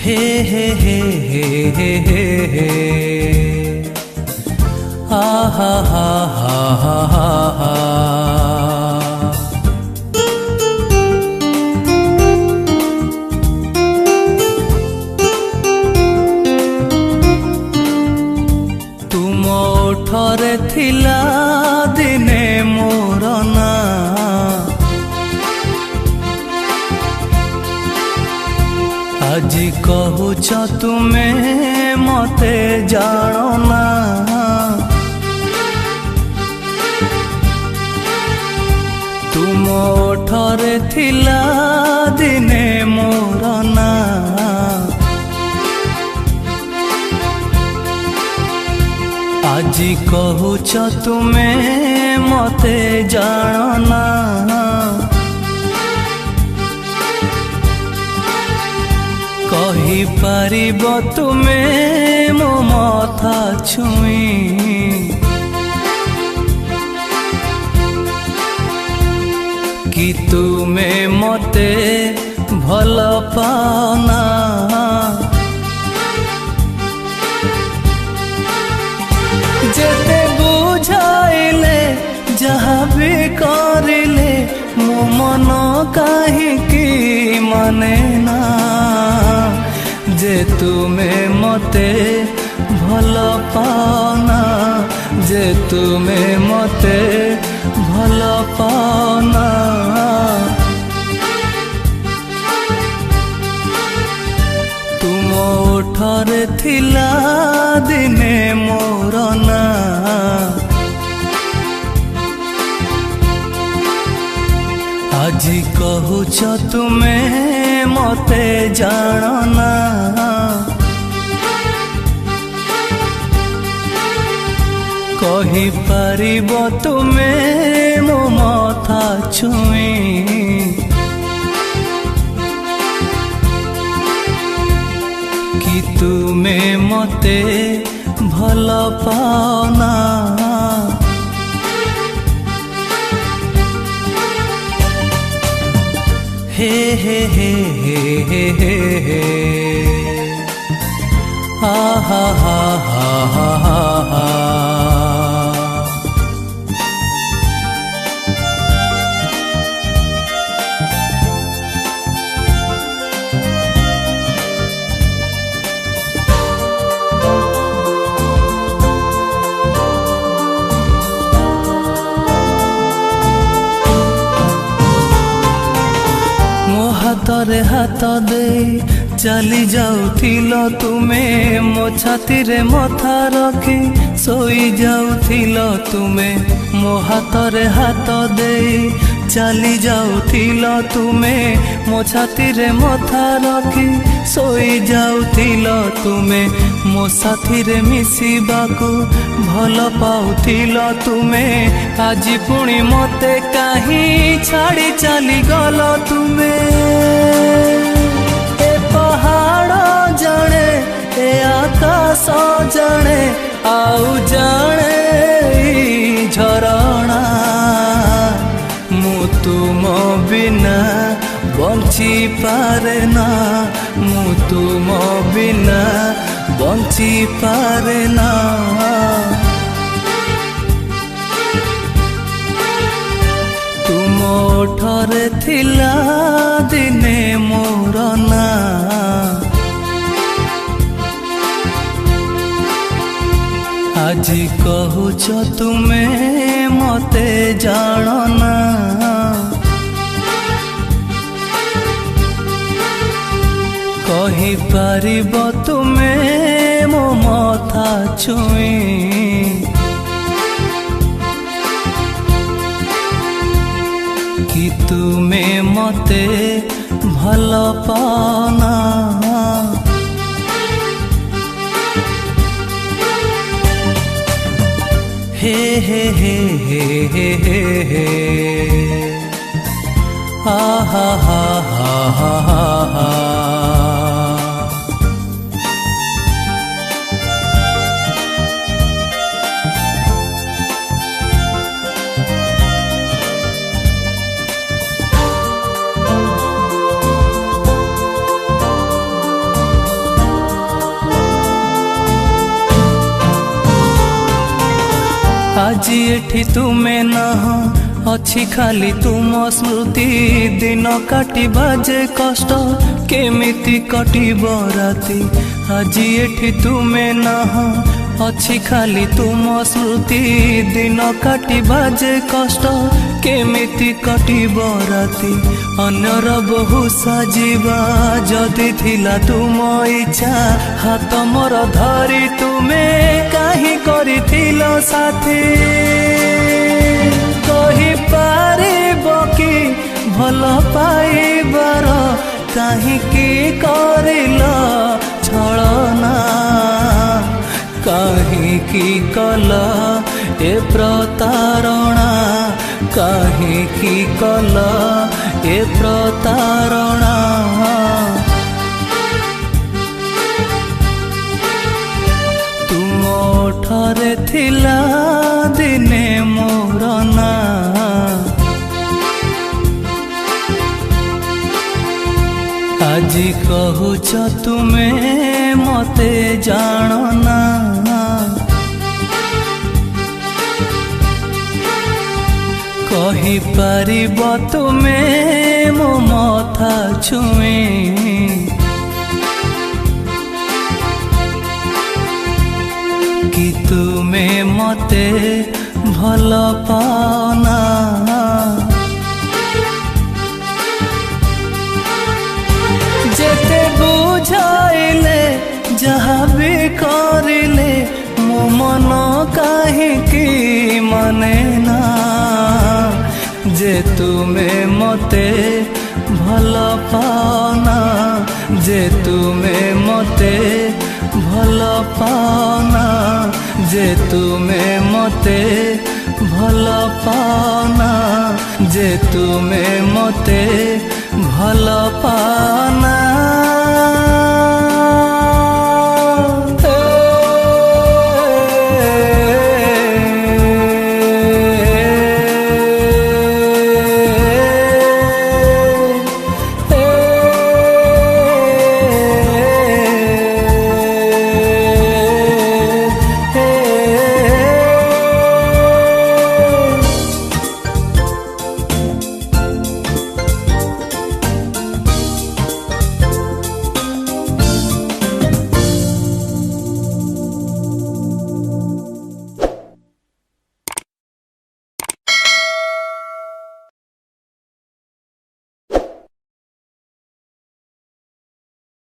हे हे हे हे हे हे आहा हा हा हा हा हा। तुम ओठरे थिला दिने मोर ना আজি कहूच तुमे मते जानो ना तुम ओठरे थिला दिने मोर ना আজি कहूच तुमे मते जानो ना कही पारिब तुमे मो मथा छुई कि तुमे मते भल पाना जेते बुझाइले जहाँ भी करिले मो मन काहिकी माने ना जे तुमे मते भल पाना जे तुमे मते भल पाना तुम ओठरे थिला दिने मोर ना আজি कहूच तुमे मते जानो ना कही पारिब तुमे मो मथा छुई कि तुमे मते भल पाना हे हे हे हे हे हे हे आहा हा हा हा हा हा। हाथरे हाथ दे चली जाउथिल तुमे मो छाती रे मथा रखी सोई जाउथिल तुमे मो हाथरे हाथ दे चली जाउथिल तुमे मो छाती रे मथा रखी सोई जाउथिल तुमे मो साथी रे मिसिबाकू भल पाउथिल तुमे आज पुणी मते काहे छाड़ी चली गल तुमे ए पहाड़ जाने ए आकाश जाने आउ जाने झरणा मु तुम बिना बंची पारे ना मु तुम बिना बंची पारे ना तुम ओठरे थिला दिने मोर ना আজি कहूच तुमे मते जानो ना कही पारिब तुमे मो मथा छुई कि तुमे मते भल पाना हे हे हे हे हे हे हे आहा हा हा हा हा हा। आज एठी तुमे नह अछि खाली तुम स्मृति दिन काटी बाजे कष्ट केमिति कटिब राति। आज एठी तुमे नह अछि खाली तुम स्मृति दिन काटी बाजे कष्ट केमिति कटिब राति। अन्यर बहु साजिबा जदि थिला तुम इच्छा हाथ मोर धरी तुमे काहे करिथिल साथी। कहि पारिब कि भल पाइबार काहिकी करिल छलना। काहिकी कल ए प्रतारणा काहिकी कल ए प्रतारणा। तुम ओठरे थिला दिने मोर ना आजी कहूच तुमे मते जानना। कहि पारिब तुमे मो मथा छुए कि तुमे मते भल पाना। जेते बुझाइले जहाँ भी करिले मो मन काहिकी माने ना। जे तुमे मते भल पाना जे तुमे मते भल पाना जे तुमे मते भल पाना जे तुमे मते भल पाना।